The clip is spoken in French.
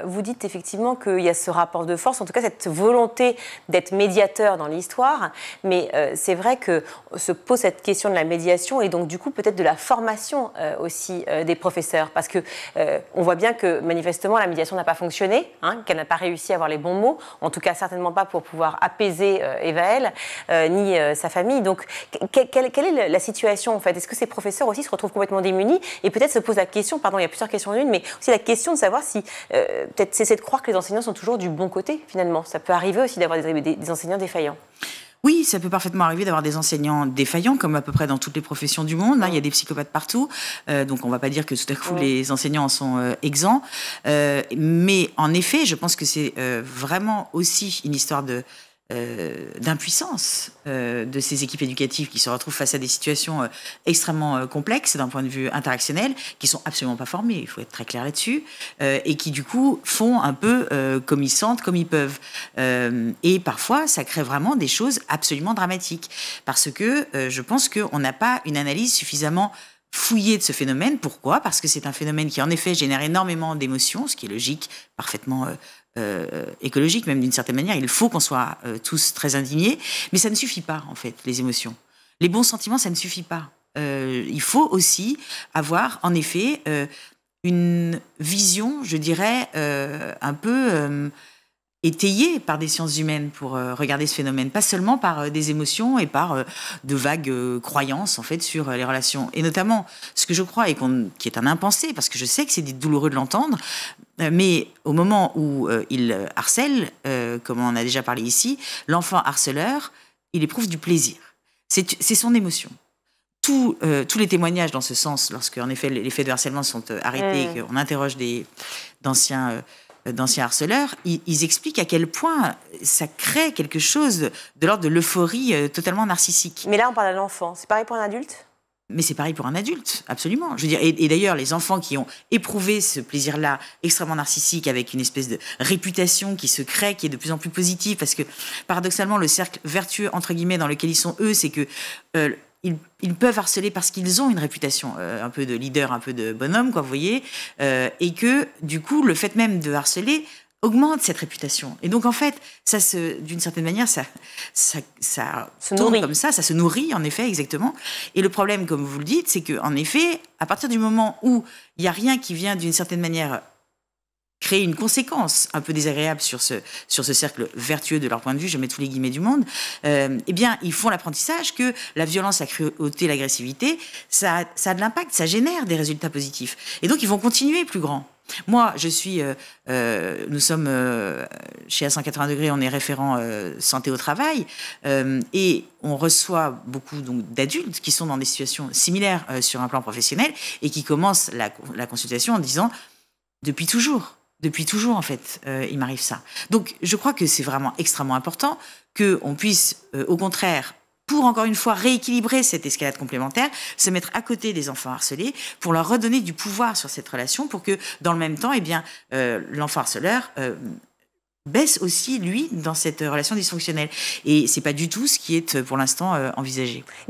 Vous dites effectivement qu'il y a ce rapport de force, en tout cas cette volonté d'être médiateur dans l'histoire, mais c'est vrai que se pose cette question de la médiation et donc du coup peut-être de la formation aussi des professeurs, parce que on voit bien que manifestement la médiation n'a pas fonctionné, hein, qu'elle n'a pas réussi à avoir les bons mots, en tout cas certainement pas pour pouvoir apaiser Évaël ni sa famille. Donc quelle est la situation en fait? Est-ce que ces professeurs aussi se retrouvent complètement démunis et peut-être se posent la question, pardon, il y a plusieurs questions en une, mais aussi la question de savoir si peut-être c'est de croire que les enseignants sont toujours du bon côté, finalement. Ça peut arriver aussi d'avoir des enseignants défaillants. Oui, ça peut parfaitement arriver d'avoir des enseignants défaillants, comme à peu près dans toutes les professions du monde. Hein, il y a des psychopathes partout, donc on ne va pas dire que tout à coup les enseignants en sont exempts. Mais en effet, je pense que c'est vraiment aussi une histoire d'impuissance de ces équipes éducatives qui se retrouvent face à des situations extrêmement complexes d'un point de vue interactionnel, qui sont absolument pas formées, il faut être très clair là-dessus, et qui du coup font un peu comme ils sentent, comme ils peuvent. Et parfois, ça crée vraiment des choses absolument dramatiques, parce que je pense qu'on n'a pas une analyse suffisamment fouillée de ce phénomène. Pourquoi? Parce que c'est un phénomène qui en effet génère énormément d'émotions, ce qui est logique, parfaitement écologique, même d'une certaine manière. Il faut qu'on soit tous très indignés, mais ça ne suffit pas, en fait, les émotions. Les bons sentiments, ça ne suffit pas. Il faut aussi avoir, en effet, une vision, je dirais, un peu étayée par des sciences humaines pour regarder ce phénomène, pas seulement par des émotions et par de vagues croyances, en fait, sur les relations. Et notamment, ce que je crois, et qui est un impensé, parce que je sais que c'est douloureux de l'entendre, mais au moment où il harcèle, comme on en a déjà parlé ici, l'enfant harceleur, il éprouve du plaisir. C'est son émotion. Tous les témoignages dans ce sens, lorsque en effet les faits de harcèlement sont arrêtés et qu'on interroge d'anciens harceleurs, ils expliquent à quel point ça crée quelque chose de l'ordre de l'euphorie totalement narcissique. Mais là, on parle à l'enfant. C'est pareil pour un adulte ? Mais c'est pareil pour un adulte, absolument. Je veux dire, et d'ailleurs, les enfants qui ont éprouvé ce plaisir-là extrêmement narcissique, avec une espèce de réputation qui se crée, qui est de plus en plus positive, parce que paradoxalement, le cercle vertueux, entre guillemets, dans lequel ils sont eux, c'est que ils peuvent harceler parce qu'ils ont une réputation un peu de leader, un peu de bonhomme, quoi, vous voyez, et que, du coup, le fait même de harceler augmente cette réputation. Et donc, en fait, d'une certaine manière, ça tourne comme ça se nourrit, en effet, exactement. Et le problème, comme vous le dites, c'est qu'en effet, à partir du moment où il n'y a rien qui vient, d'une certaine manière, créer une conséquence un peu désagréable sur ce cercle vertueux de leur point de vue, je mets tous les guillemets du monde, eh bien, ils font l'apprentissage que la violence, la cruauté, l'agressivité, ça a de l'impact, ça génère des résultats positifs. Et donc, ils vont continuer plus grand. Moi, nous sommes chez A180°, on est référent santé au travail, et on reçoit beaucoup d'adultes qui sont dans des situations similaires sur un plan professionnel et qui commencent la consultation en disant « depuis toujours, en fait, il m'arrive ça ». Donc, je crois que c'est vraiment extrêmement important qu'on puisse, au contraire, pour, encore une fois, rééquilibrer cette escalade complémentaire, se mettre à côté des enfants harcelés pour leur redonner du pouvoir sur cette relation, pour que, dans le même temps, eh bien, l'enfant harceleur baisse aussi, lui, dans cette relation dysfonctionnelle. Et c'est pas du tout ce qui est, pour l'instant, envisagé.